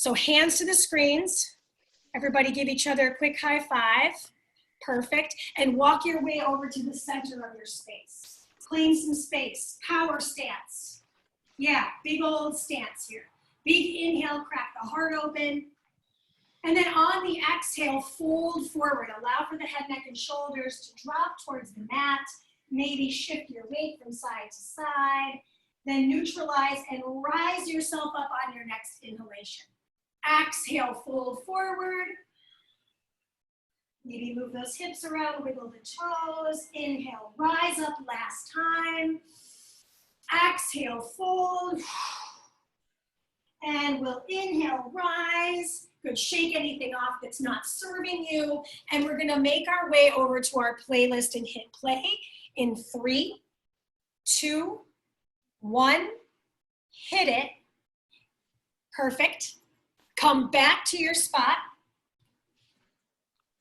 So hands to the screens. Everybody give each other a quick high five. Perfect. And walk your way over to the center of your space. Claim some space. Power stance. Yeah, big old stance here. Big inhale, crack the heart open. And then on the exhale, fold forward. Allow for the head, neck, and shoulders to drop towards the mat. Maybe shift your weight from side to side. Then neutralize and rise yourself up on your next inhalation. Exhale, fold forward. Maybe move those hips around, wiggle the toes. Inhale, rise up last time. Exhale, fold. And we'll inhale, rise. Good, shake anything off that's not serving you. And we're gonna make our way over to our playlist and hit play in 3, 2, 1. Hit it. Perfect. Come back to your spot.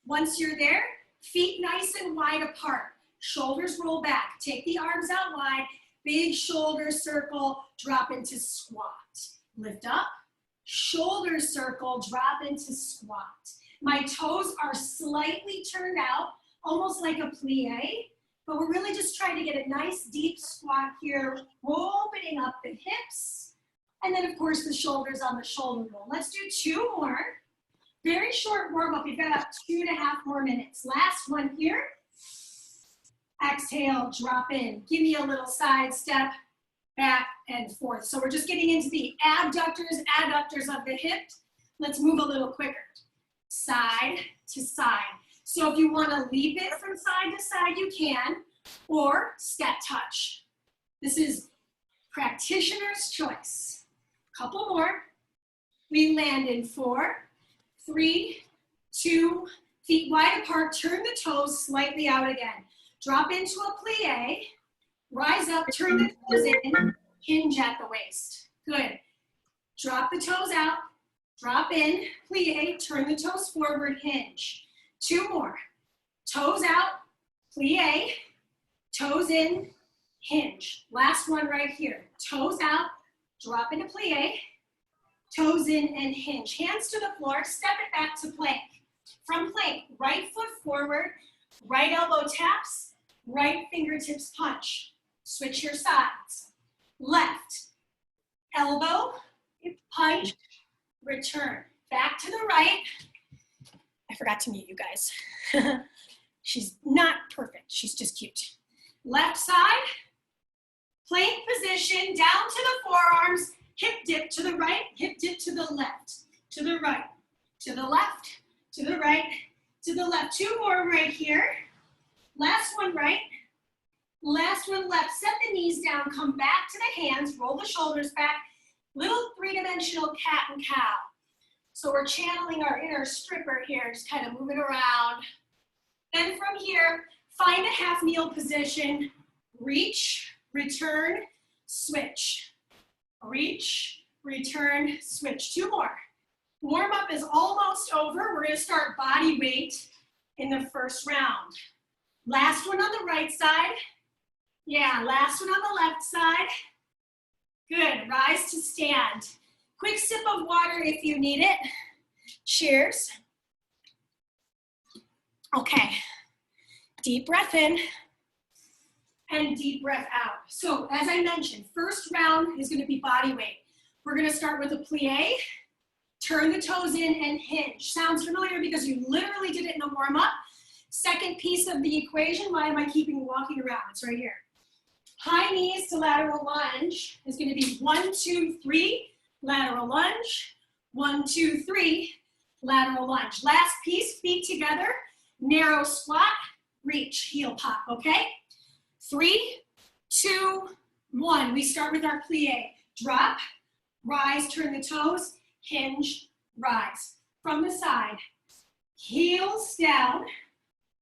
Once you're there, feet nice and wide apart. Shoulders roll back. Take the arms out wide. Big shoulder circle, drop into squat. Lift up, shoulder circle, drop into squat. My toes are slightly turned out, almost like a plie, but we're really just trying to get a nice deep squat here, opening up the hips, and then of course the shoulders on the shoulder roll. Let's do 2 more. Very short warm up. You've got about 2.5 more minutes. Last one here. Exhale, drop in. Give me a little side step, back and forth. So we're just getting into the adductors of the hip. Let's move a little quicker. Side to side. So if you want to leap it from side to side, you can, or step touch. This is practitioner's choice. Couple more. We land in 4, 3, 2, feet wide apart. Turn the toes slightly out again. Drop into a plie. Rise up, turn the toes in, hinge at the waist. Good. Drop the toes out, drop in, plie, turn the toes forward, hinge. 2 more. Toes out, plie, toes in, hinge. Last one right here. Toes out, drop into plie, toes in and hinge. Hands to the floor, step it back to plank. From plank, right foot forward, right elbow taps, right fingertips punch. Switch your sides. Left, elbow, punch, return. Back to the right. I forgot to mute you guys. She's not perfect, she's just cute. Left side, plank position, down to the forearms, hip dip to the right, hip dip to the left, to the right, to the left, to the right, to the left. 2 more right here. Last one right. Last one left. Set the knees down, come back to the hands, roll the shoulders back. Little 3-dimensional cat and cow. So we're channeling our inner stripper here, just kind of moving around. Then from here, find a half kneel position. Reach, return, switch. Reach, return, switch. 2 more. Warm up is almost over. We're gonna start body weight in the first round. Last one on the right side. Yeah, last one on the left side. Good, rise to stand. Quick sip of water if you need it. Cheers. Okay, deep breath in and deep breath out. So as I mentioned, first round is gonna be body weight. We're gonna start with a plie, turn the toes in and hinge. Sounds familiar because you literally did it in the warm up. Second piece of the equation, why am I keeping walking around? It's right here. High knees to lateral lunge is gonna be 1, 2, 3, lateral lunge, 1, 2, 3, lateral lunge. Last piece, feet together, narrow squat, reach, heel pop, okay? 3, 2, 1. We start with our plie. Drop, rise, turn the toes, hinge, rise. From the side, heels down,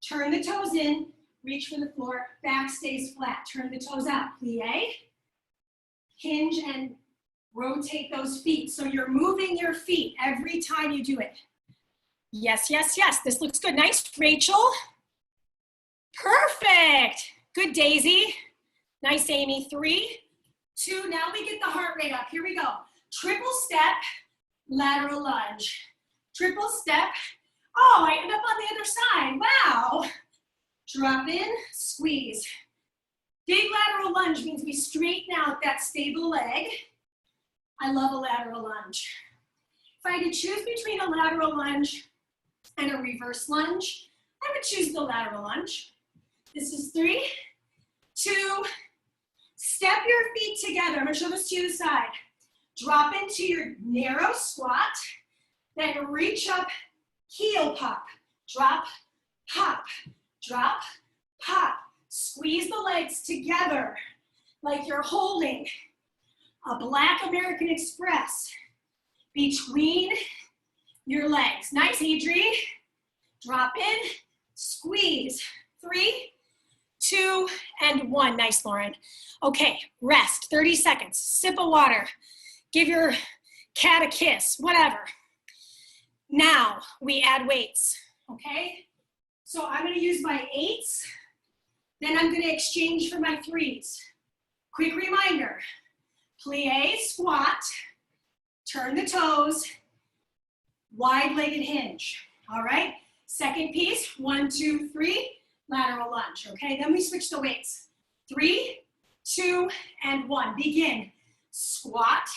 turn the toes in, reach for the floor, back stays flat. Turn the toes out, plie, hinge and rotate those feet. So you're moving your feet every time you do it. Yes, yes, yes, this looks good. Nice, Rachel. Perfect. Good, Daisy. Nice, Amy. 3, 2, now we get the heart rate up. Here we go. Triple step, lateral lunge. Triple step. Oh, I end up on the other side. Wow. Drop in, squeeze. Big lateral lunge means we straighten out that stable leg. I love a lateral lunge. If I had to choose between a lateral lunge and a reverse lunge, I would choose the lateral lunge. This is 3, 2, step your feet together. I'm gonna show this to you the side. Drop into your narrow squat, then reach up, heel pop, drop, pop, drop, pop. Squeeze the legs together like you're holding a Black American Express between your legs. Nice, Adri. Drop in, squeeze. 3, 2, and 1. Nice, Lauren. Okay, rest, 30 seconds. Sip of water. Give your cat a kiss, whatever. Now we add weights, okay? So I'm gonna use my 8s, then I'm gonna exchange for my 3s. Quick reminder, plie, squat, turn the toes, wide-legged hinge, all right? Second piece, 1, 2, 3, lateral lunge, okay? Then we switch the weights. 3, 2, and 1. Begin. Squat,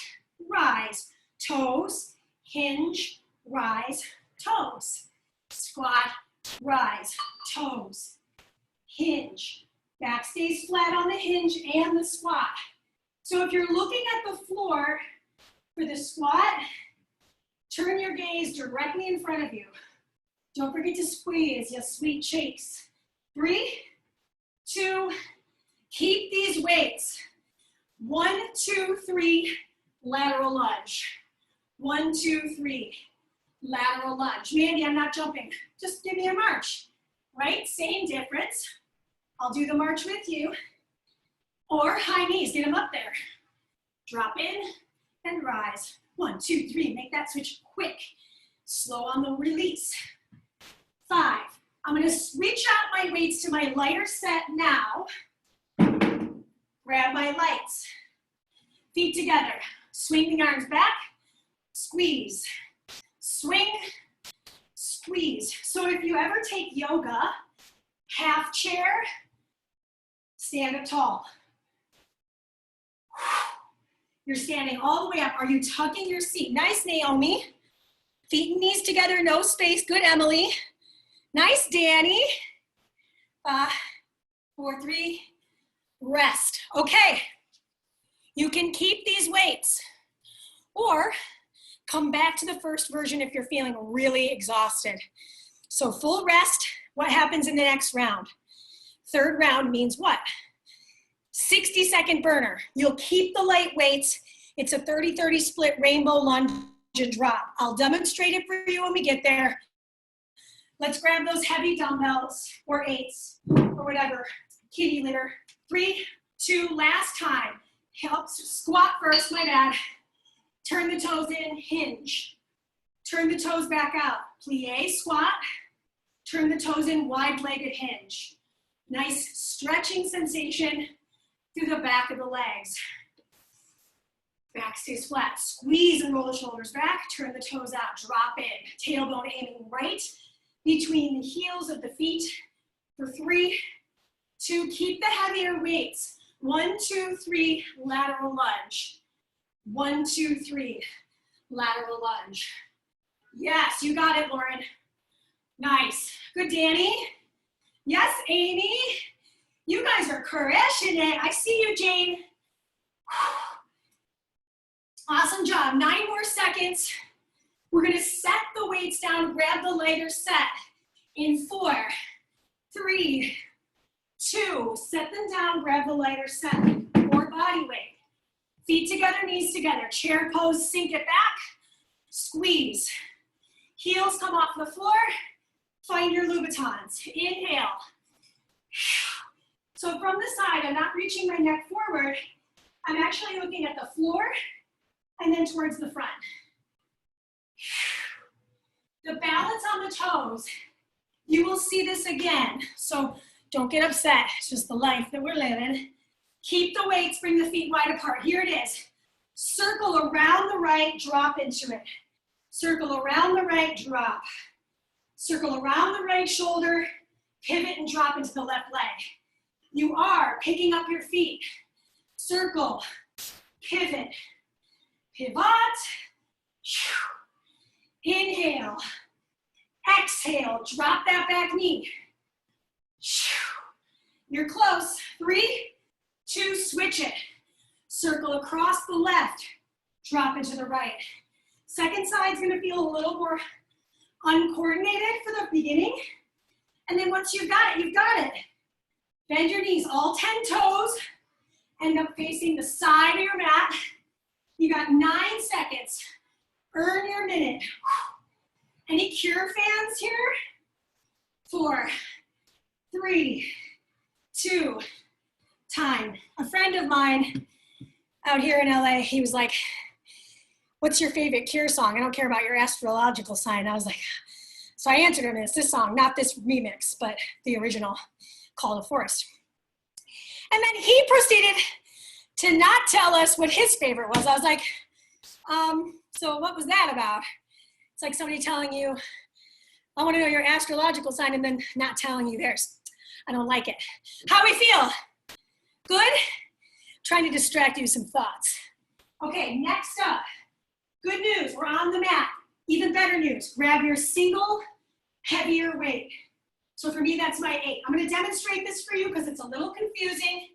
rise, toes, hinge, rise, toes. Squat, rise, toes, hinge. Back stays flat on the hinge and the squat. So if you're looking at the floor for the squat, turn your gaze directly in front of you. Don't forget to squeeze, you sweet cheeks. 3, 2, keep these weights. 1, 2, 3, lateral lunge. 1, 2, 3, lateral lunge. Mandee, I'm not jumping. Just give me a march, right? Same difference. I'll do the march with you. Or high knees, get them up there. Drop in and rise. 1, 2, 3, make that switch quick. Slow on the release. 5, I'm gonna reach out my weights to my lighter set now. Grab my lights. Feet together. Swing the arms back. Squeeze. Swing. Squeeze. So if you ever take yoga, half chair, stand up tall. You're standing all the way up. Are you tucking your seat? Nice, Naomi. Feet and knees together, no space. Good, Emily. Nice, Danny. 4, 3, rest. Okay, you can keep these weights or come back to the first version if you're feeling really exhausted. So full rest, what happens in the next round? Third round means what? 60-second burner. You'll keep the light weights. It's a 30-30 split rainbow lunge and drop. I'll demonstrate it for you when we get there. Let's grab those heavy dumbbells or 8s or whatever, kitty litter. 3, 2, last time. Help squat first, my bad. Turn the toes in, hinge. Turn the toes back out. Plie, squat. Turn the toes in, wide-legged hinge. Nice stretching sensation through the back of the legs. Back stays flat. Squeeze and roll the shoulders back. Turn the toes out, drop in. Tailbone aiming right between the heels of the feet for 3, 2, keep the heavier weights. 1, 2, 3, lateral lunge. 1, 2, 3, lateral lunge. Yes, you got it, Lauren. Nice. Good, Danny. Yes, Amy. You guys are crushing it. I see you, Jane. Awesome job. 9 more seconds. We're gonna set the weights down, grab the lighter set in 4, 3, 2, set them down, grab the lighter set, or body weight. Feet together, knees together, chair pose, sink it back, squeeze. Heels come off the floor, find your Louboutins. Inhale. So from the side, I'm not reaching my neck forward, I'm actually looking at the floor and then towards the front. The balance on the toes, you will see this again. So don't get upset, it's just the life that we're living. Keep the weights, bring the feet wide apart. Here it is. Circle around the right, drop into it. Circle around the right, drop. Circle around the right shoulder, pivot and drop into the left leg. You are picking up your feet. Circle, pivot, pivot. Inhale, exhale, drop that back knee. You're close. 3, 2, switch it. Circle across the left, drop into the right. Second side's gonna feel a little more uncoordinated for the beginning. And then once you've got it, you've got it. Bend your knees, all 10 toes. End up facing the side of your mat. You got 9 seconds. Earn your minute. Any cure fans here? 4, 3, 2, time. A friend of mine out here in LA, he was like, what's your favorite Cure song? I don't care about your astrological sign. I was like, so I answered him, it's this song, not this remix, but the original, Call to Forest. And then he proceeded to not tell us what his favorite was. I was like, so what was that about? It's like somebody telling you, I want to know your astrological sign, and then not telling you theirs. I don't like it. How we feel? Good? Trying to distract you with some thoughts. Okay, next up. Good news, we're on the mat. Even better news, grab your single heavier weight. So for me, that's my 8. I'm gonna demonstrate this for you because it's a little confusing.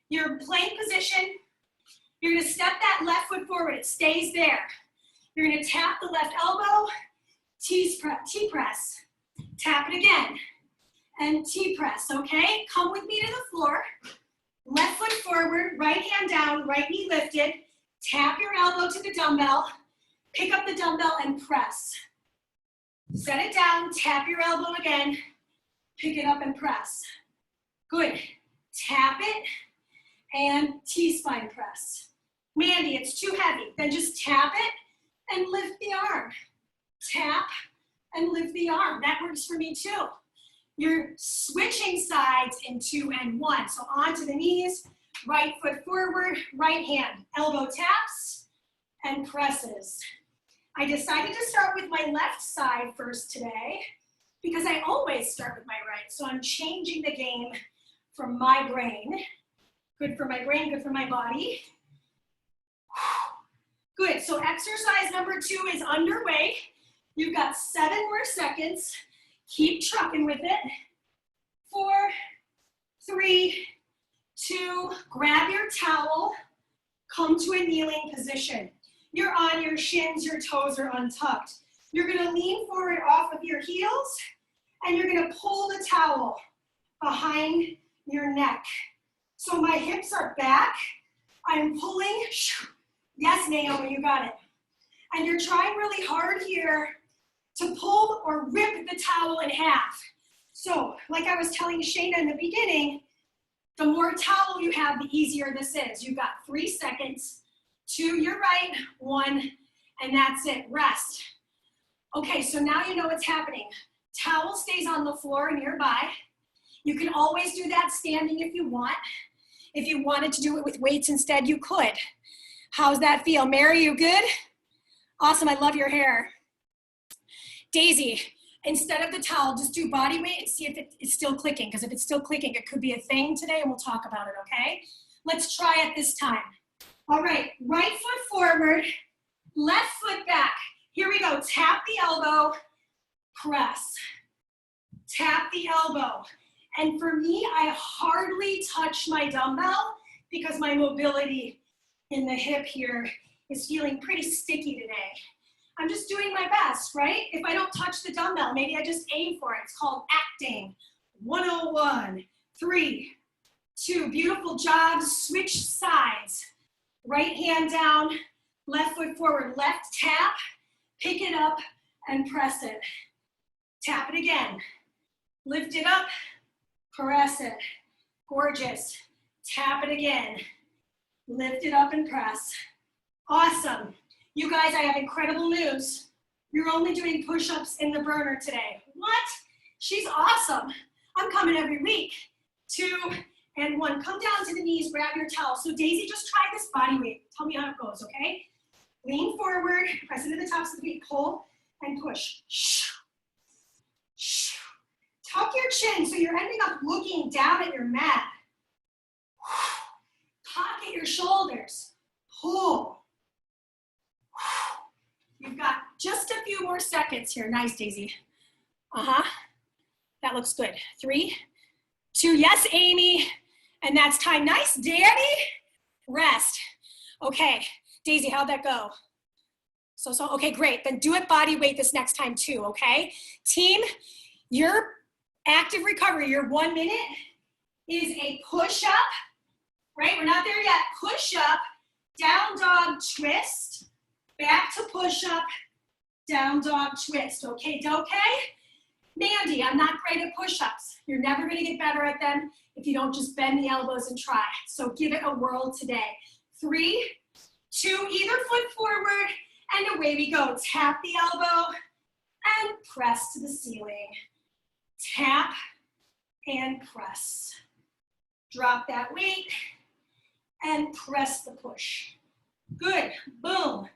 Your plank position, you're gonna step that left foot forward, it stays there. You're gonna tap the left elbow, T-press, tap it again, and T-press, okay? Come with me to the floor. Left foot forward, right hand down, right knee lifted. Tap your elbow to the dumbbell. Pick up the dumbbell and press. Set it down, tap your elbow again. Pick it up and press. Good. Tap it and T-spine press. Mandee, it's too heavy. Then just tap it and lift the arm. Tap and lift the arm. That works for me too. You're switching sides in 2 and 1. So onto the knees, right foot forward, right hand. Elbow taps and presses. I decided to start with my left side first today because I always start with my right. So I'm changing the game from my brain. Good for my brain, good for my body. Good, so exercise number 2 is underway. You've got 7 more seconds. Keep trucking with it. 4, 3, 2, grab your towel, come to a kneeling position. You're on your shins, your toes are untucked. You're gonna lean forward off of your heels, and you're gonna pull the towel behind your neck. So my hips are back, I'm pulling, yes, Naomi, you got it. And you're trying really hard here to pull or rip the towel in half. So, like I was telling Shayna in the beginning, the more towel you have, the easier this is. You've got 3 seconds, 2 your right, 1, and that's it, rest. Okay, so now you know what's happening. Towel stays on the floor nearby. You can always do that standing if you want. If you wanted to do it with weights instead, you could. How's that feel? Mary, you good? Awesome, I love your hair. Daisy, instead of the towel, just do body weight and see if it's still clicking, because if it's still clicking, it could be a thing today, and we'll talk about it, okay? Let's try it this time. All right, right foot forward, left foot back. Here we go, tap the elbow, press. Tap the elbow. And for me, I hardly touch my dumbbell because my mobility in the hip here is feeling pretty sticky today. I'm just doing my best, right? If I don't touch the dumbbell, maybe I just aim for it. It's called acting. 101, 3, 2, beautiful job. Switch sides. Right hand down, left foot forward. Left tap, pick it up, and press it. Tap it again. Lift it up, press it. Gorgeous. Tap it again. Lift it up and press. Awesome. You guys, I have incredible news. You're only doing push-ups in the burner today. What? She's awesome. I'm coming every week. 2 and 1. Come down to the knees, grab your towel. So Daisy, just try this body weight. Tell me how it goes, okay? Lean forward, press into the tops of the feet, pull and push. Tuck your chin so you're ending up looking down at your mat. Pocket your shoulders. Pull. You've got just a few more seconds here. Nice, Daisy. That looks good. 3, 2, yes, Amy. And that's time. Nice, Danny. Rest. Okay, Daisy, how'd that go? So, okay, great. Then do it body weight this next time too, okay? Team, your active recovery, your 1 minute is a push-up, right? We're not there yet. Push-up, down dog twist, back to push-up, down dog twist, okay, Mandee, I'm not great at push-ups. You're never gonna get better at them if you don't just bend the elbows and try. So give it a whirl today. 3, 2, either foot forward, and away we go. Tap the elbow and press to the ceiling. Tap and press. Drop that weight and press the push. Good, boom.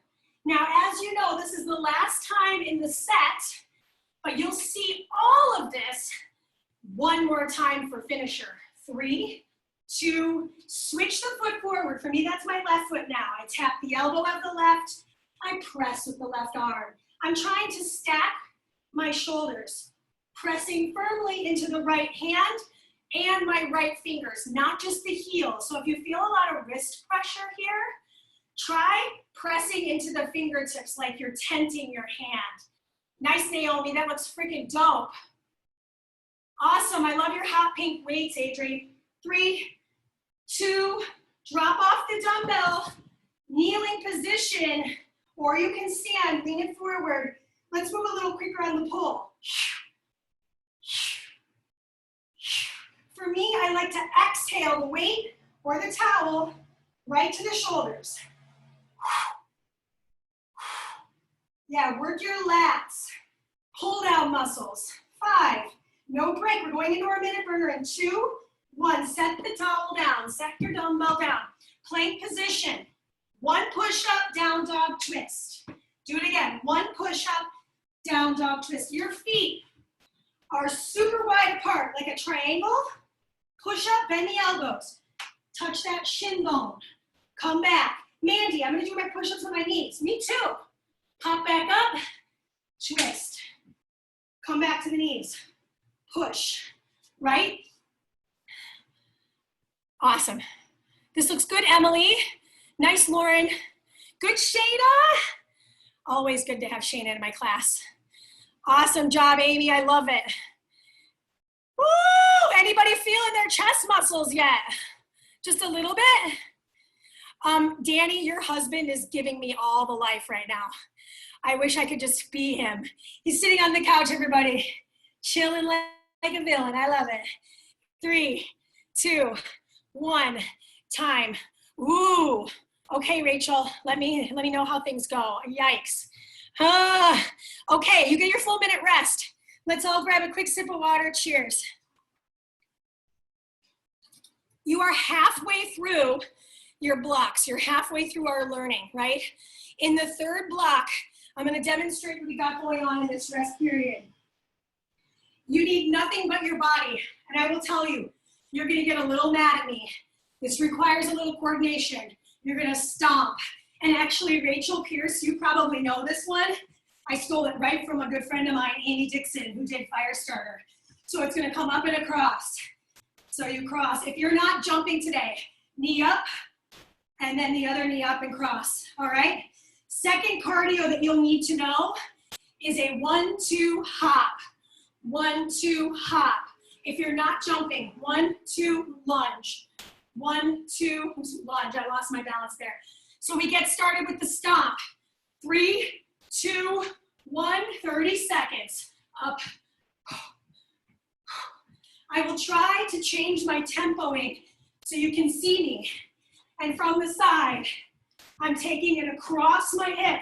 Now, as you know, this is the last time in the set, but you'll see all of this one more time for finisher. 3, 2, switch the foot forward. For me, that's my left foot now. I tap the elbow of the left, I press with the left arm. I'm trying to stack my shoulders, pressing firmly into the right hand and my right fingers, not just the heel. So if you feel a lot of wrist pressure here, try pressing into the fingertips like you're tenting your hand. Nice, Naomi, that looks freaking dope. Awesome, I love your hot pink weights, Adri. 3, 2, drop off the dumbbell, kneeling position, or you can stand, lean it forward. Let's move a little quicker on the pull. For me, I like to exhale the weight or the towel right to the shoulders. Yeah, work your lats, pull down muscles. 5, no break. We're going into our minute burner in 2, 1. Set the towel down, set your dumbbell down. Plank position. 1 push-up, down dog twist. Do it again. 1 push-up, down dog twist. Your feet are super wide apart, like a triangle. Push up, bend the elbows. Touch that shin bone. Come back. Mandee, I'm gonna do my push-ups on my knees. Me too. Pop back up, twist. Come back to the knees. Push, right? Awesome. This looks good, Emily. Nice, Lauren. Good, Shayna. Always good to have Shayna in my class. Awesome job, Amy. I love it. Woo! Anybody feeling their chest muscles yet? Just a little bit? Danny, your husband is giving me all the life right now. I wish I could just be him. He's sitting on the couch, everybody. Chilling like a villain. I love it. 3, 2, 1. Time. Ooh. Okay, Rachel, let me know how things go. Yikes. Okay, you get your full minute rest. Let's all grab a quick sip of water. Cheers. You are halfway through your blocks. You're halfway through our learning, right? In the third block, I'm gonna demonstrate what we got going on in this rest period. You need nothing but your body. And I will tell you, you're gonna get a little mad at me. This requires a little coordination. You're gonna stomp. And actually, Rachel Pierce, you probably know this one. I stole it right from a good friend of mine, Amy Dixon, who did Firestarter. So it's gonna come up and across. So you cross. If you're not jumping today, knee up, and then the other knee up and cross, all right? Second cardio that you'll need to know is a 1-2 hop. 1-2 hop. If you're not jumping, 1-2 lunge. 1-2 lunge. I lost my balance there. So we get started with the stomp. 3, 2, 1, 30 seconds. Up. I will try to change my tempoing so you can see me. And from the side, I'm taking it across my hip.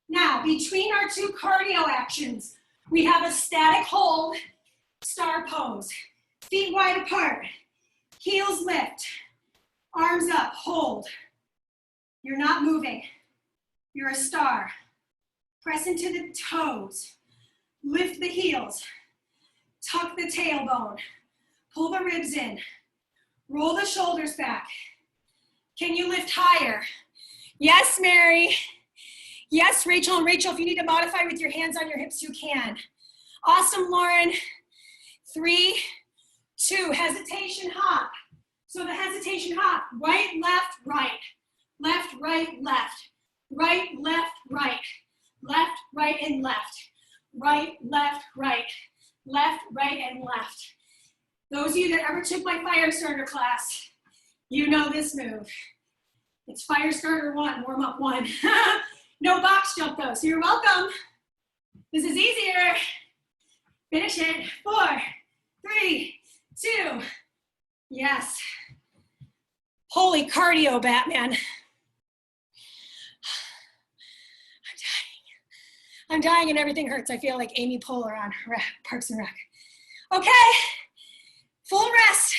Now, between our 2 cardio actions, we have a static hold, star pose. Feet wide apart, heels lift, arms up, hold. You're not moving. You're a star. Press into the toes. Lift the heels. Tuck the tailbone. Pull the ribs in. Roll the shoulders back. Can you lift higher? Yes, Mary. Yes, Rachel. And Rachel, if you need to modify with your hands on your hips, you can. Awesome, Lauren. 3, 2, hesitation hop. So the hesitation hop, right, left, right. Left, right, left. Right, left, right. Left, right, and left. Right, left, right. Left, right, and left. Those of you that ever took my fire starter class, you know this move. It's fire starter 1, warm up 1. No box jump though, so you're welcome. This is easier. Finish it. 4, 3, 2. Yes. Holy cardio, Batman. I'm dying and everything hurts. I feel like Amy Poehler on Parks and Rec. Okay, full rest.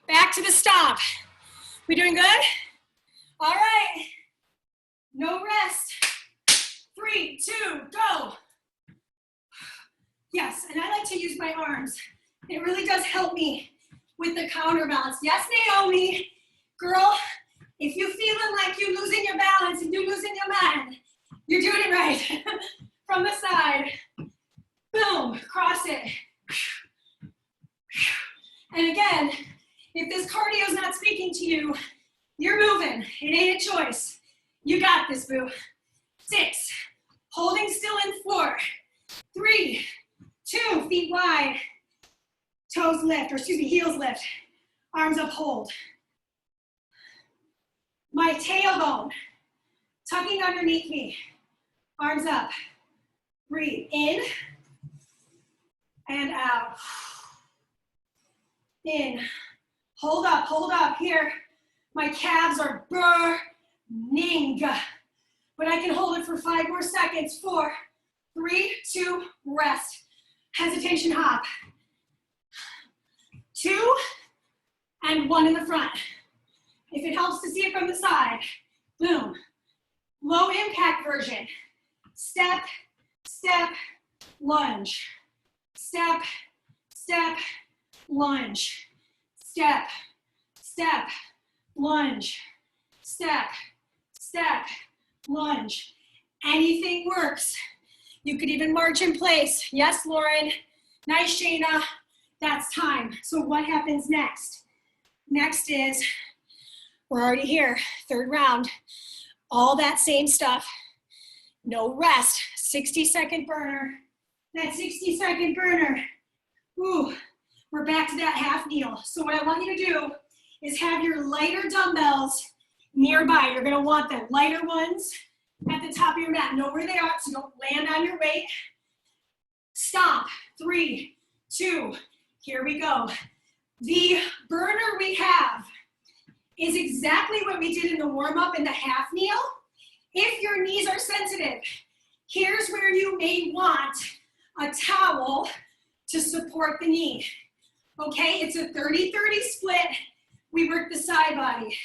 Back to the stop. We doing good? All right, no rest. 3, 2, go. Yes, and I like to use my arms. It really does help me with the counterbalance. Yes, Naomi, girl, if you're feeling like you're losing your balance and you're losing your mind, you're doing it right. From the side, boom, cross it. And again, if this cardio is not speaking to you, you're moving. It ain't a choice. You got this, boo. 6, holding still in 4, 3, 2, feet wide, toes lift, or excuse me, heels lift, arms up, hold. My tailbone, tucking underneath me, arms up. Breathe in and out. In, hold up here. My calves are burning, but I can hold it for 5 more seconds. 4, 3, 2, rest. Hesitation hop. 2, and 1 in the front. If it helps to see it from the side, boom. Low impact version. Step, step, lunge. Step, step, lunge. Step, step, lunge. Step, step, lunge. Anything works. You could even march in place. Yes, Lauren. Nice, Shayna. That's time. So what happens next? Next is, we're already here, 3rd round. All that same stuff. No rest. 60-second burner. That 60-second burner. Ooh, we're back to that half kneel. So what I want you to do is have your lighter dumbbells nearby. You're gonna want the lighter ones at the top of your mat. Know where they are so don't land on your weight. Stomp. 3, 2, here we go. The burner we have is exactly what we did in the warm-up in the half kneel. If your knees are sensitive, here's where you may want a towel to support the knee. Okay, it's a 30-30 split. We work the side body.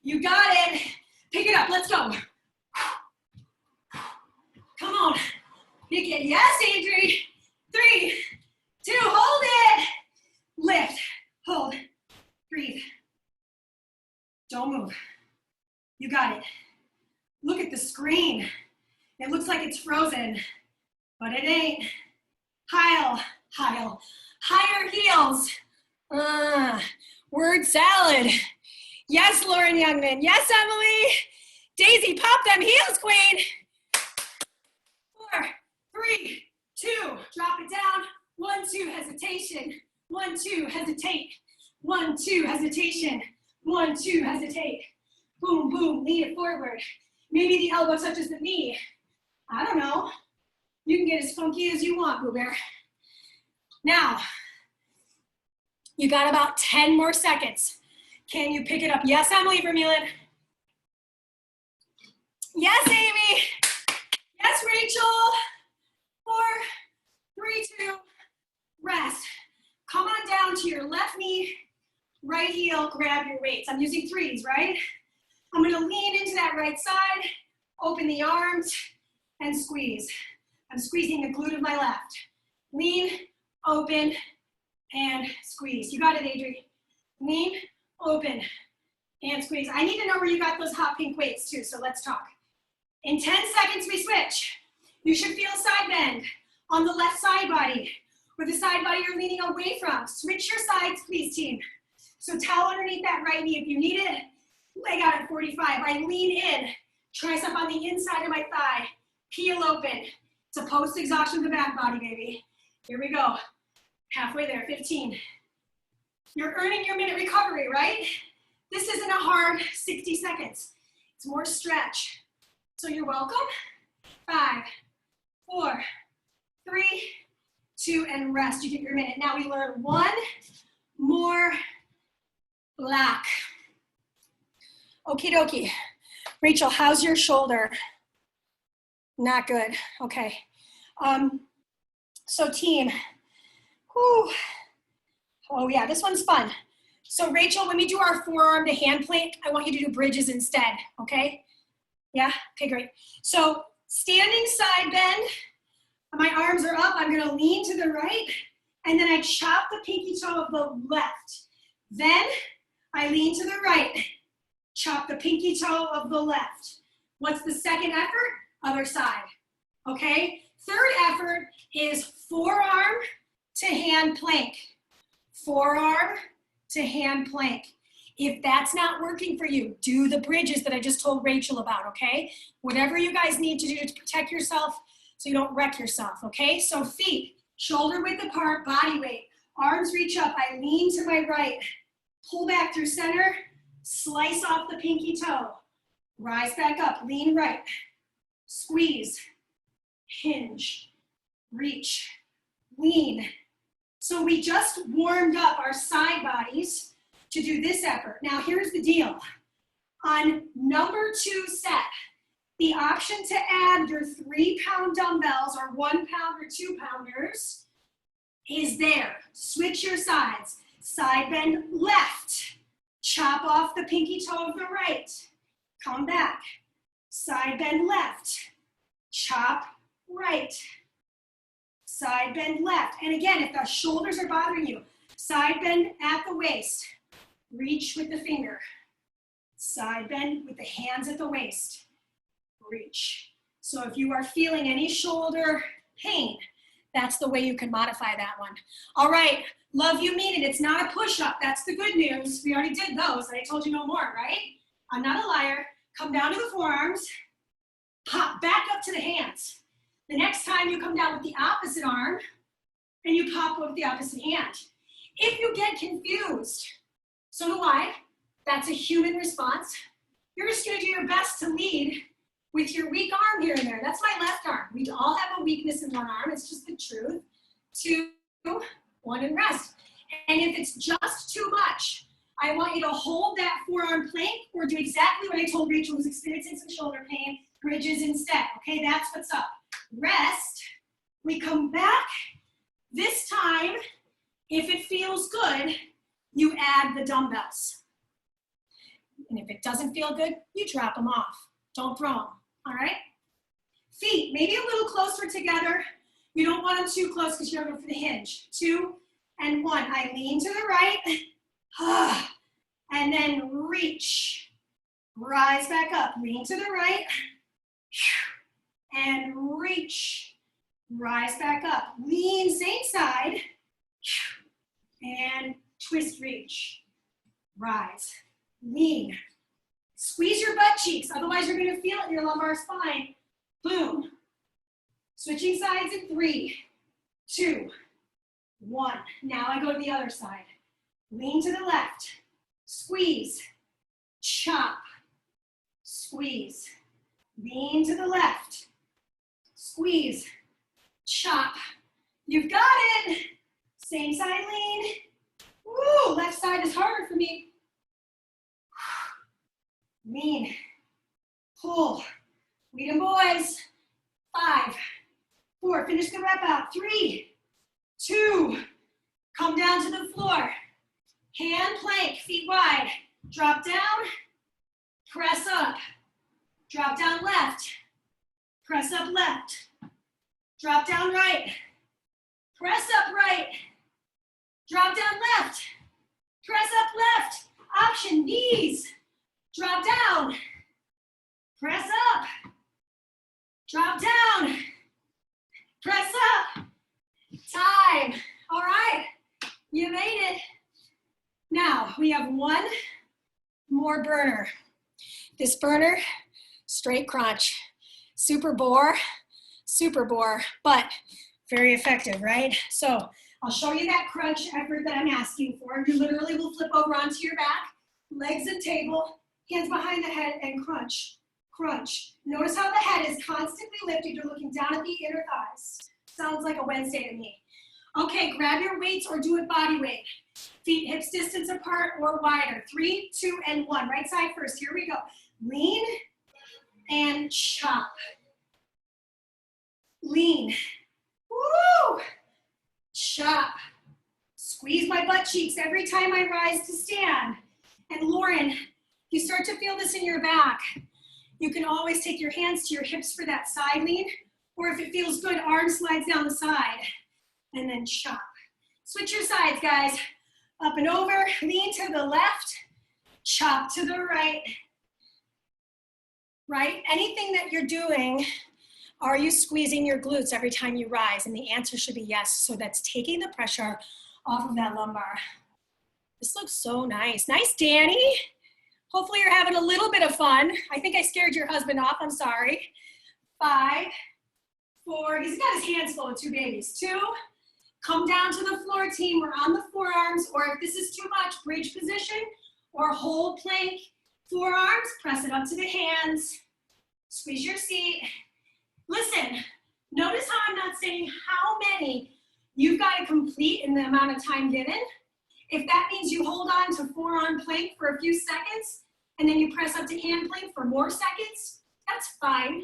You got it. Pick it up, let's go. Come on, pick it. Yes, Adri. 3, 2, hold it. Lift, hold, breathe. Don't move. You got it. Look at the screen. It looks like it's frozen, but it ain't. Higher heels. Word salad. Yes, Lauren Youngman. Yes, Emily. Daisy, pop them heels, queen. 4, 3, 2, drop it down. 1, 2, hesitation. 1, 2, hesitate. 1, 2, hesitation. 1, 2, hesitate. Boom, boom, lean it forward. Maybe the elbow touches the knee. I don't know. You can get as funky as you want, Boo Bear. Now, you got about 10 more seconds. Can you pick it up? Yes, Emily Vermeulen. Yes, Amy. Yes, Rachel. 4, 3, 2, rest. Come on down to your left knee, right heel, don't grab your weights. I'm using threes, right? I'm gonna lean into that right side, open the arms, and squeeze. I'm squeezing the glute of my left. Lean, open, and squeeze. You got it, Adri. Lean, open, and squeeze. I need to know where you got those hot pink weights too, so let's talk. In 10 seconds, we switch. You should feel side bend on the left side body, or the side body you're leaning away from. Switch your sides, please, team. So towel underneath that right knee if you need it. Leg out at 45. I lean in, tricep on the inside of my thigh, peel open. It's a post-exhaustion of the back body, baby. Here we go. Halfway there, 15. You're earning your minute recovery, right? This isn't a hard 60 seconds. It's more stretch. So you're welcome. 5, 4, 3, 2, and rest. You get your minute. Now we learn one more block. Okie dokie. Rachel, how's your shoulder? Not good. Okay. So team. Whew. Oh yeah, this one's fun. So Rachel, when we do our forearm to hand plank, I want you to do bridges instead, okay? Yeah, okay, great. So standing side bend, my arms are up, I'm gonna lean to the right, and then I chop the pinky toe of the left. Then I lean to the right, chop the pinky toe of the left. What's the second effort? Other side, okay? Third effort is forearm to hand plank. Forearm to hand plank. If that's not working for you, do the bridges that I just told Rachel about, okay? Whatever you guys need to do to protect yourself so you don't wreck yourself, okay? So feet, shoulder width apart, body weight. Arms reach up, I lean to my right. Pull back through center, slice off the pinky toe. Rise back up, lean right. Squeeze, hinge, reach, lean. So we just warmed up our side bodies to do this effort. Now here's the deal. On number 2 set, the option to add your 3-pound dumbbells or 1 pound or 2 pounders is there. Switch your sides. Side bend left. Chop off the pinky toe of the right. Come back. Side bend left. Chop right. Side bend left. And again, if the shoulders are bothering you, side bend at the waist. Reach with the finger. Side bend with the hands at the waist. Reach. So if you are feeling any shoulder pain, that's the way you can modify that one. All right, love you mean it. It's not a push-up. That's the good news. We already did those. I told you no more, right? I'm not a liar. Come down to the forearms. Pop back up to the hands. The next time you come down with the opposite arm, and you pop with the opposite hand. If you get confused, so do I, that's a human response. You're just gonna do your best to lead with your weak arm here and there. That's my left arm. We all have a weakness in one arm, it's just the truth. 2, 1, and rest. And if it's just too much, I want you to hold that forearm plank or do exactly what I told Rachel who's experiencing some shoulder pain, bridges instead, okay? That's what's up. Rest, we come back. This time, if it feels good, you add the dumbbells. And if it doesn't feel good, you drop them off. Don't throw them, all right? Feet, maybe a little closer together. You don't want them too close because you're going for the hinge. 2 and 1. I lean to the right. And then reach. Rise back up. Lean to the right. And reach. Rise back up. Lean, same side. And twist, reach. Rise. Lean. Squeeze your butt cheeks, otherwise you're going to feel it in your lumbar spine. Boom. Switching sides in 3, 2, 1. Now I go to the other side. Lean to the left. Squeeze. Chop. Squeeze. Lean to the left. Squeeze. Chop. You've got it. Same side lean. Woo, left side is harder for me. Lean. Pull. Lead 'em, boys. 5, 4. Finish the rep out. 3, 2. Come down to the floor. Hand plank, feet wide. Drop down, press up. Drop down left, press up left. Drop down right, press up right. Drop down left, press up left. Option, knees. Drop down, press up. Drop down, press up. Time. All right, you made it. Now, we have one more burner. This burner, straight crunch. Super bore, but very effective, right? So I'll show you that crunch effort that I'm asking for. You literally will flip over onto your back, legs and table, hands behind the head, and crunch, crunch. Notice how the head is constantly lifted. You're looking down at the inner thighs. Sounds like a Wednesday to me. Okay, grab your weights or do it body weight. Feet hips distance apart or wider. 3, 2, and 1. Right side first. Here we go. Lean and chop. Lean. Woo! Chop. Squeeze my butt cheeks every time I rise to stand. And Lauren, you start to feel this in your back. You can always take your hands to your hips for that side lean, or if it feels good, arm slides down the side, and then chop. Switch your sides, guys. Up and over, lean to the left, chop to the right. Right? Anything that you're doing, are you squeezing your glutes every time you rise? And the answer should be yes. So that's taking the pressure off of that lumbar. This looks so nice. Nice, Danny. Hopefully you're having a little bit of fun. I think I scared your husband off. I'm sorry. 5, 4. He's got his hands full with 2 babies. 2. Come down to the floor, team. We're on the forearms, or if this is too much, bridge position or hold plank. Forearms, press it up to the hands. Squeeze your seat. Listen, notice how I'm not saying how many you've got to complete in the amount of time given. If that means you hold on to forearm plank for a few seconds and then you press up to hand plank for more seconds, that's fine.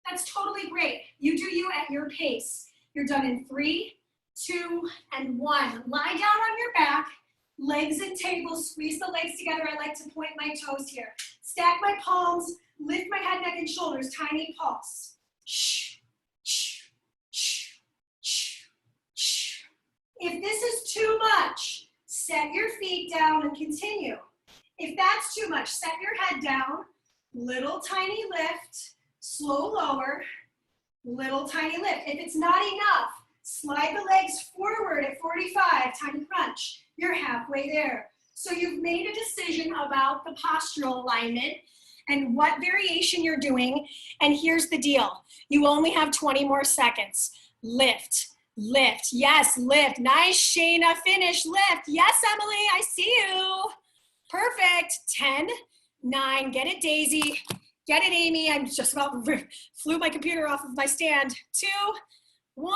That's totally great. You do you at your pace. You're done in 3, 2, and 1. Lie down on your back, legs and tables, squeeze the legs together. I like to point my toes here. Stack my palms, lift my head, neck, and shoulders, tiny pulse. If this is too much, set your feet down and continue. If that's too much, set your head down, little tiny lift, slow lower, little tiny lift. If it's not enough, slide the legs forward at 45, tiny crunch. You're halfway there. So you've made a decision about the postural alignment and what variation you're doing. And here's the deal. You only have 20 more seconds. Lift, lift. Yes, lift. Nice, Shayna. Finish, lift. Yes, Emily, I see you. Perfect. 10, 9. Get it, Daisy. Get it, Amy. I'm just about flew my computer off of my stand. 2, 1.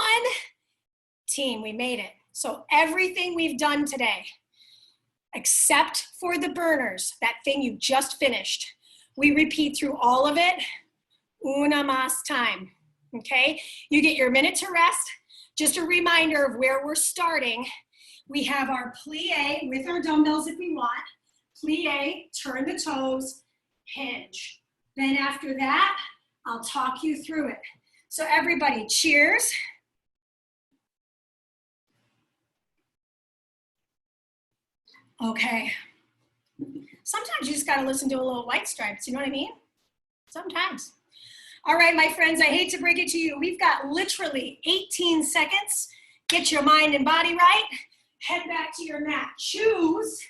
Team, we made it. So everything we've done today, except for the burners, that thing you just finished, we repeat through all of it, una más time, okay? You get your minute to rest. Just a reminder of where we're starting. We have our plie with our dumbbells if we want. Plie, turn the toes, hinge. Then after that, I'll talk you through it. So everybody, cheers. Okay. Sometimes you just gotta listen to a little White Stripes, you know what I mean? Sometimes. All right, my friends, I hate to break it to you. We've got literally 18 seconds. Get your mind and body right. Head back to your mat. Choose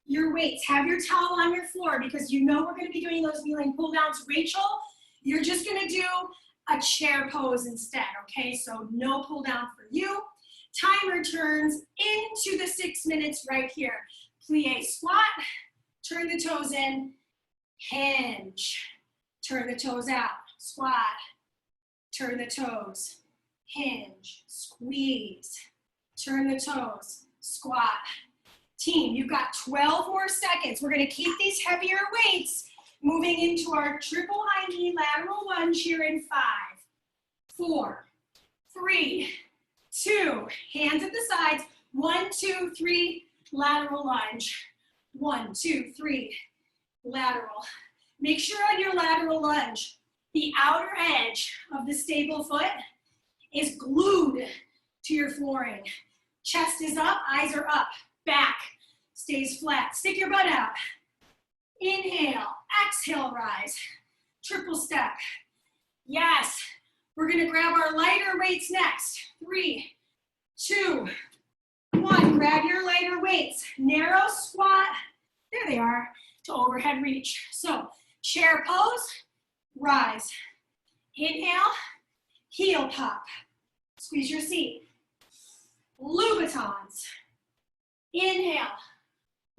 your weights. Have your towel on your floor because you know we're gonna be doing those kneeling pull downs. Rachel, you're just gonna do a chair pose instead, okay? So no pull down for you. Timer turns into the 6 minutes right here. Plie squat, turn the toes in, hinge, turn the toes out, squat, turn the toes, hinge, squeeze, turn the toes, squat. Team, you've got 12 more seconds. We're gonna keep these heavier weights moving into our triple high knee lateral lunge here in 5, 4, 3, 2, hands at the sides, 1, 2, 3, lateral lunge. 1, 2, 3, lateral. Make sure on your lateral lunge, the outer edge of the stable foot is glued to your flooring. Chest is up, eyes are up, back stays flat. Stick your butt out. Inhale, exhale, rise. Triple step. Yes, we're gonna grab our lighter weights next. 3, 2, 1. Grab your lighter weights. Narrow squat, there they are, to overhead reach. So, chair pose, rise. Inhale, heel pop. Squeeze your seat. Louboutins. Inhale,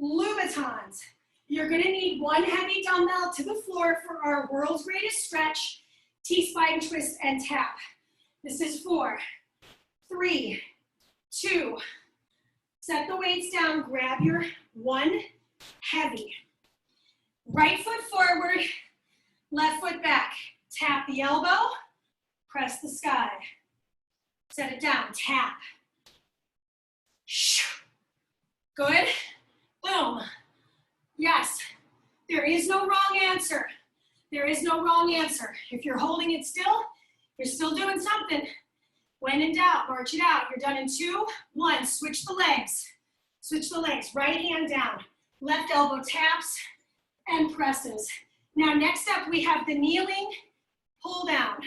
Louboutins. You're gonna need one heavy dumbbell to the floor for our world's greatest stretch, T-spine twist and tap. This is 4, 3, 2. Set the weights down, grab your one heavy. Right foot forward, left foot back. Tap the elbow, press the sky. Set it down, tap. Good, boom. Yes, there is no wrong answer. There is no wrong answer. If you're holding it still, you're still doing something. When in doubt, march it out. You're done in 2, 1. Switch the legs. Switch the legs. Right hand down. Left elbow taps and presses. Now next up we have the kneeling pull down.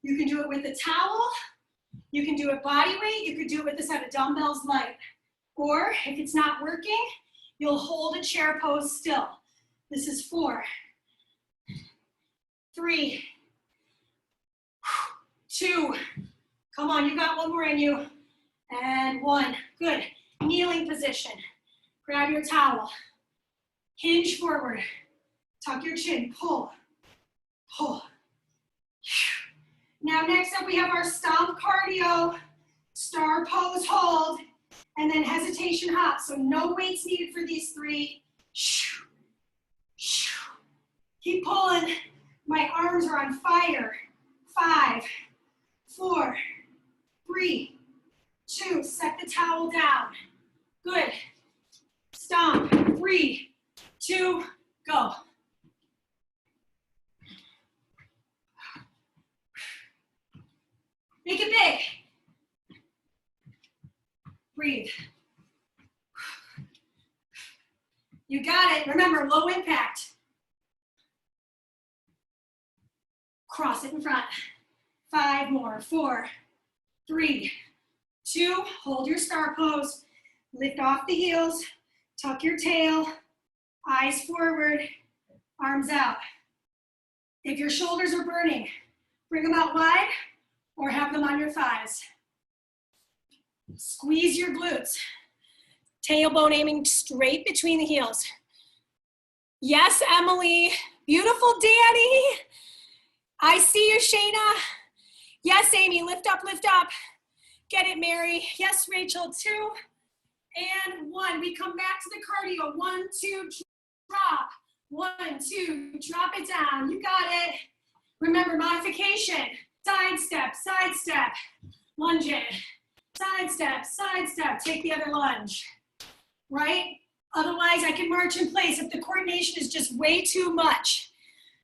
You can do it with a towel. You can do it body weight. You could do it with a set of dumbbells light. Or if it's not working, you'll hold a chair pose still. This is 4, 3, 2. Come on, you got one more in you. And 1. Good. Kneeling position. Grab your towel. Hinge forward. Tuck your chin. Pull. Pull. Now next up we have our stomp cardio. Star pose hold. And then hesitation hop. So no weights needed for these 3. Keep pulling. My arms are on fire. 5, 4, 3, 2. Set the towel down. Good. Stomp. 3, 2, go. Make it big. Breathe. You got it. Remember, low impact. Cross it in front. 5 more. 4, 3, 2. Hold your star pose. Lift off the heels. Tuck your tail. Eyes forward. Arms out. If your shoulders are burning, bring them out wide or have them on your thighs. Squeeze your glutes. Tailbone aiming straight between the heels. Yes, Emily. Beautiful, Danny. I see you, Shayna. Yes, Amy, lift up, lift up. Get it, Mary. Yes, Rachel, 2 and 1. We come back to the cardio. 1, 2, drop. 1, 2, drop it down. You got it. Remember, modification. Side step, lunge it. Side step, take the other lunge, right? Otherwise, I can march in place. If the coordination is just way too much,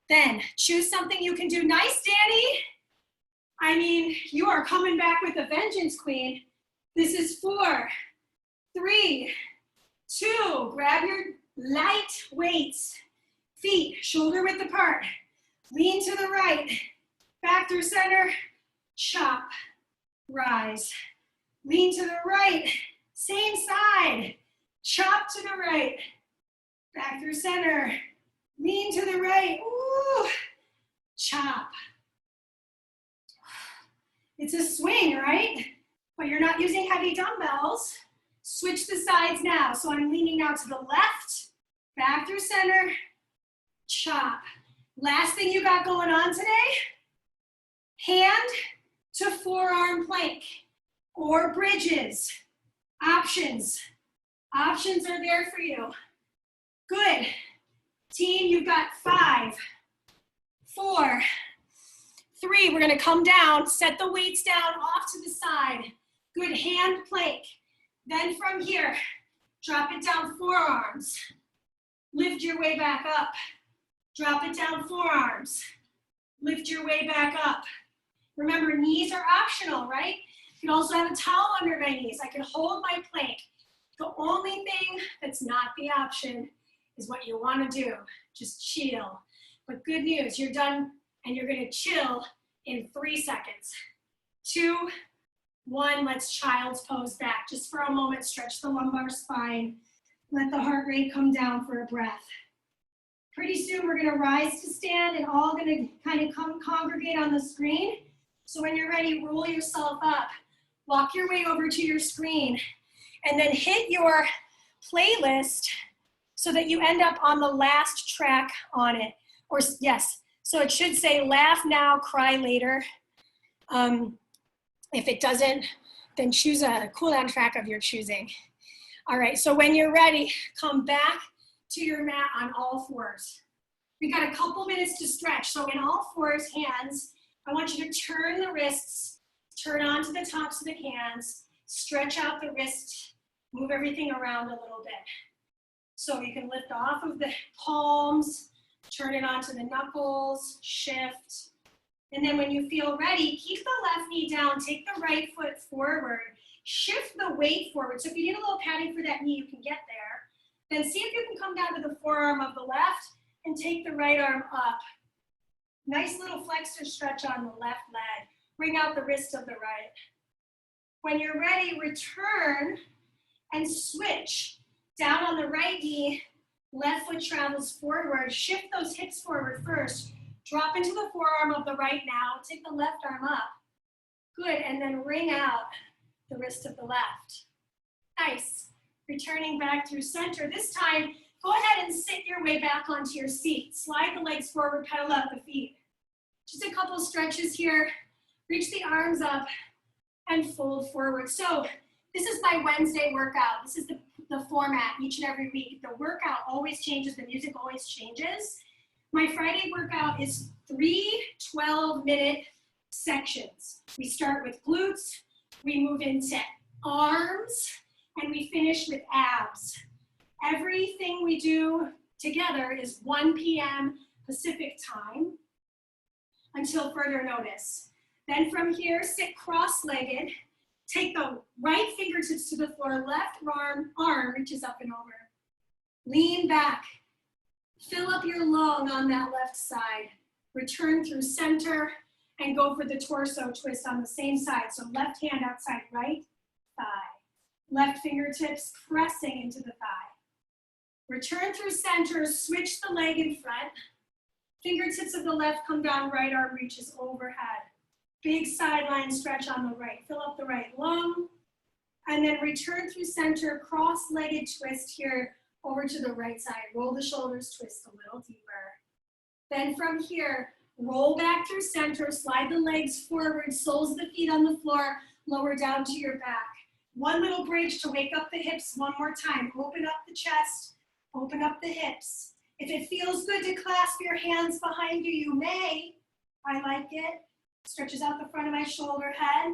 then choose something you can do. Nice, Danny. I mean, you are coming back with a vengeance, queen. This is 4, 3, 2. Grab your light weights. Feet shoulder width apart. Lean to the right. Back through center. Chop. Rise. Lean to the right. Same side. Chop to the right. Back through center. Lean to the right. Ooh. Chop. It's a swing, right? But you're not using heavy dumbbells. Switch the sides now. So I'm leaning now to the left, back through center, chop. Last thing you got going on today, hand to forearm plank or bridges. Options. Options are there for you. Good. Team, you've got 5, 4, 3. We're gonna come down, set the weights down off to the side. Good, hand plank. Then from here, Drop it down, forearms. Lift your way back up. Drop it down, forearms. Lift your way back up. Remember, knees are optional, right? You can also have a towel under my knees. I can hold my plank. The only thing that's not the option is what you want to do. Just chill. But good news, you're done and you're going to chill in 3 seconds. 2, 1, let's child's pose back. Just for a moment, stretch the lumbar spine. Let the heart rate come down for a breath. Pretty soon we're gonna rise to stand and all gonna kind of congregate on the screen. So when you're ready, roll yourself up. Walk your way over to your screen and then hit your playlist so that you end up on the last track on it. Or yes, so it should say laugh now, cry later. If it doesn't, then choose a cool down track of your choosing. All right, so when you're ready, come back to your mat on all fours. We got a couple minutes to stretch. So in all fours, hands, I want you to turn the wrists, turn onto the tops of the hands, stretch out the wrist, move everything around a little bit. So you can lift off of the palms, turn it onto the knuckles, shift. And then when you feel ready, keep the left knee down, take the right foot forward, shift the weight forward. So if you need a little padding for that knee, you can get there. Then see if you can come down to the forearm of the left and take the right arm up. Nice little flexor stretch on the left leg. Bring out the wrist of the right. When you're ready, return and switch. Down on the right knee, left foot travels forward. Shift those hips forward first. Drop into the forearm of the right now. Take the left arm up. Good, and then wring out the wrist of the left. Nice. Returning back through center. This time, go ahead and sit your way back onto your seat. Slide the legs forward, pedal out the feet. Just a couple stretches here. Reach the arms up and fold forward. So this is my Wednesday workout. This is the format each and every week. The workout always changes. The music always changes. My Friday workout is 3 12-minute sections. We start with glutes. We move into arms, and we finish with abs. Everything we do together is 1 p.m. Pacific time until further notice. Then from here, sit cross-legged. Take the right fingertips to the floor, left arm reaches up and over. Lean back. Fill up your lung on that left side. Return through center and go for the torso twist on the same side. So left hand outside right thigh. Left fingertips pressing into the thigh. Return through center, switch the leg in front. Fingertips of the left come down, right arm reaches overhead. Big sideline stretch on the right. Fill up the right lung. And then return through center, cross-legged twist here over to the right side. Roll the shoulders, twist a little deeper. Then from here, roll back through center, slide the legs forward, soles of the feet on the floor, lower down to your back. One little bridge to wake up the hips one more time. Open up the chest, open up the hips. If it feels good to clasp your hands behind you, you may. I like it. Stretches out the front of my shoulder head.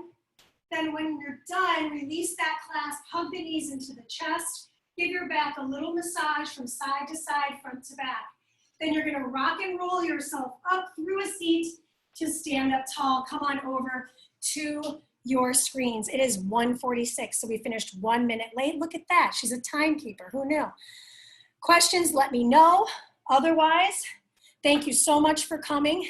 Then when you're done, release that clasp, hug the knees into the chest. Give your back a little massage from side to side, front to back. Then you're gonna rock and roll yourself up through a seat to stand up tall. Come on over to your screens. It is 1:46, so we finished 1 minute late. Look at that, she's a timekeeper, who knew? Questions, let me know. Otherwise, thank you so much for coming.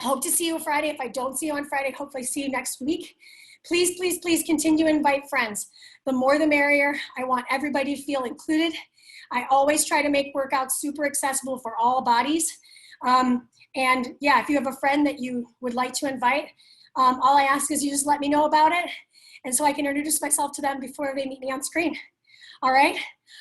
Hope to see you Friday. If I don't see you on Friday, hopefully see you next week. Please, please, please continue to invite friends. The more the merrier. I want everybody to feel included. I always try to make workouts super accessible for all bodies. And yeah, if you have a friend that you would like to invite, all I ask is you just let me know about it, and so I can introduce myself to them before they meet me on screen. All right?